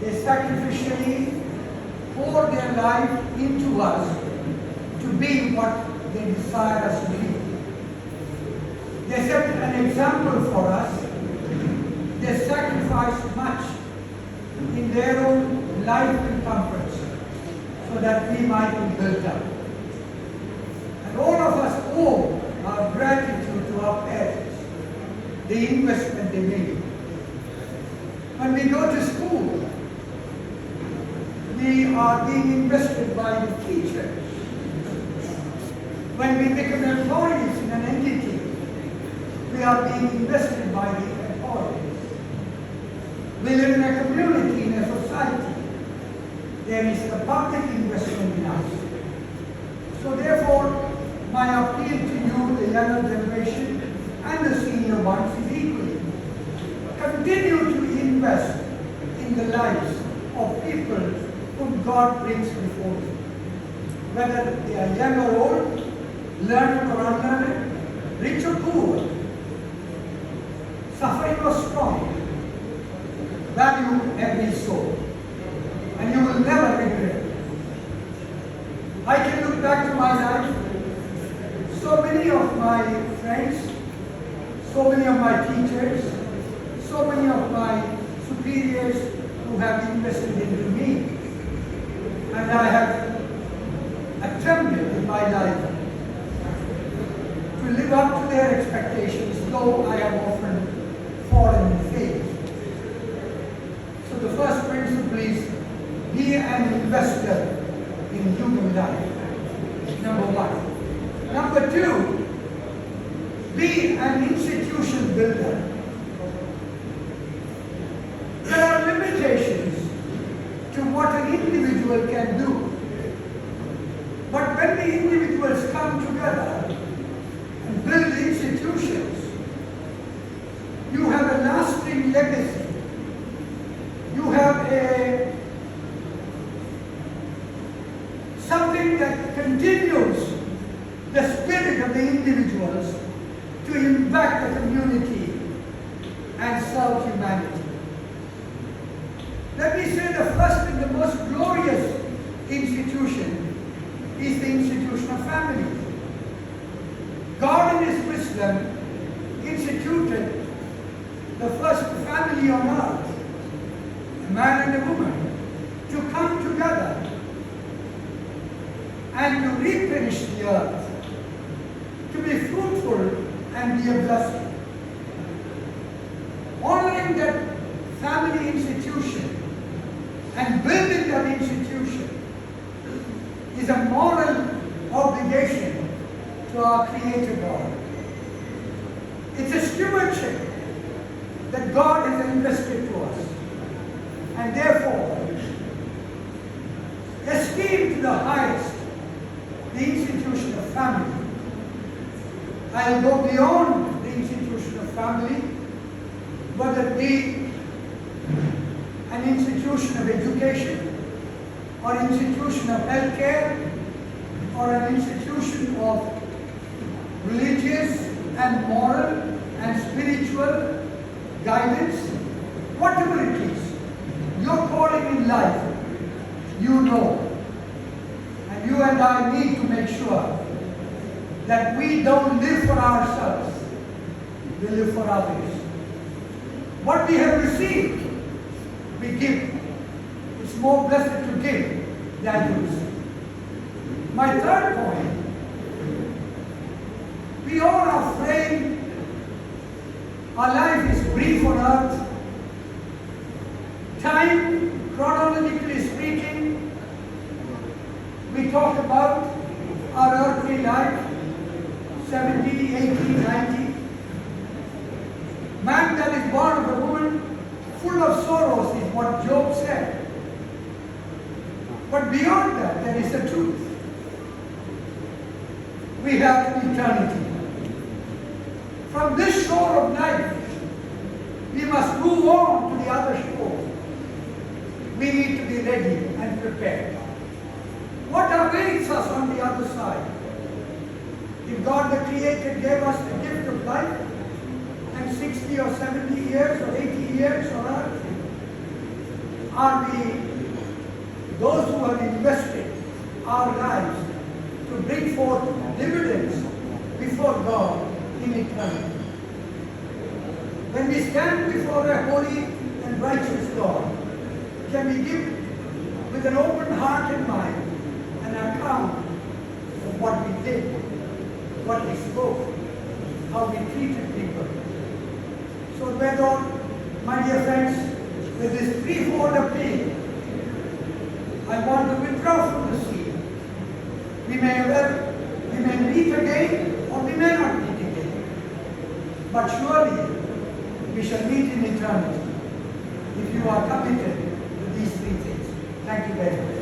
They sacrificially pour their life into us to be what they desire us to be. They set an example for us. They sacrificed much in their own life and comforts so that we might be built up. And all of us owe our gratitude to our parents, the investment they made. When we go to school, we are being invested by the teachers. When we become employees in an entity, we are being invested by the employees. We live in a community, in a society. There is a public investment in us. So therefore, my appeal to you, the younger generation, and the senior ones is equally. Continue to invest in the lives of people whom God brings before you. Whether they are young or old, learned or unlearned, rich or poor, suffering or strong, value every soul, and you will never regret. I can look back to my life. So many of my friends, so many of my teachers, so many of my superiors who have invested into me, and I have attempted in my life to live up to their expectations, though I have often fallen in faith. So the first principle is be an investor in human life. Number one. Number two, be an institution builder. There are limitations to what an individual can do. But when the individuals come together and build institutions, you have a lasting legacy. You have something that continues the spirit of the individuals to impact the community and serve humanity. Let me say the first and the most glorious institution is the institution of family. God in His wisdom instituted the first family on earth, a man and a woman, to come together and to replenish the earth, to be fruitful and be a blessing. Honoring that family institution and building that institution is a moral obligation to our Creator God. It's a stewardship that God has invested to us. And therefore, esteem to the highest the institution of family. I'll go beyond the institution of family, whether it be an institution of education, or institution of healthcare, or an institution of religious and moral and spiritual guidance, whatever it is, your calling in life, you know. And you and I need to make sure that we don't live for ourselves, we live for others. What we have received, we give. It's more blessed to give than to receive. My third point, we all are framed. Our life is brief on earth. Time, chronologically speaking, we talk about our earthly life, 70, 80, 90. Man that is born of a woman, full of sorrows, is what Job said. But beyond that, there is a truth. We have eternity. From this shore of life, we must move on to the other shore. We need to be ready and prepared. What awaits us on the other side? If God the Creator gave us the gift of life, and 60 or 70 years or 80 years on earth, are we those who have invested our lives to bring forth dividends before God in eternity? When we stand before a holy and righteous God, can we give with an open heart and mind an account of what we did, what we spoke, how we treated people? So therefore, my dear friends, with this threefold appeal, I want to withdraw from the scene. We may meet again or we may not meet again. But surely we shall meet in eternity if you are committed to these three things. Thank you very much.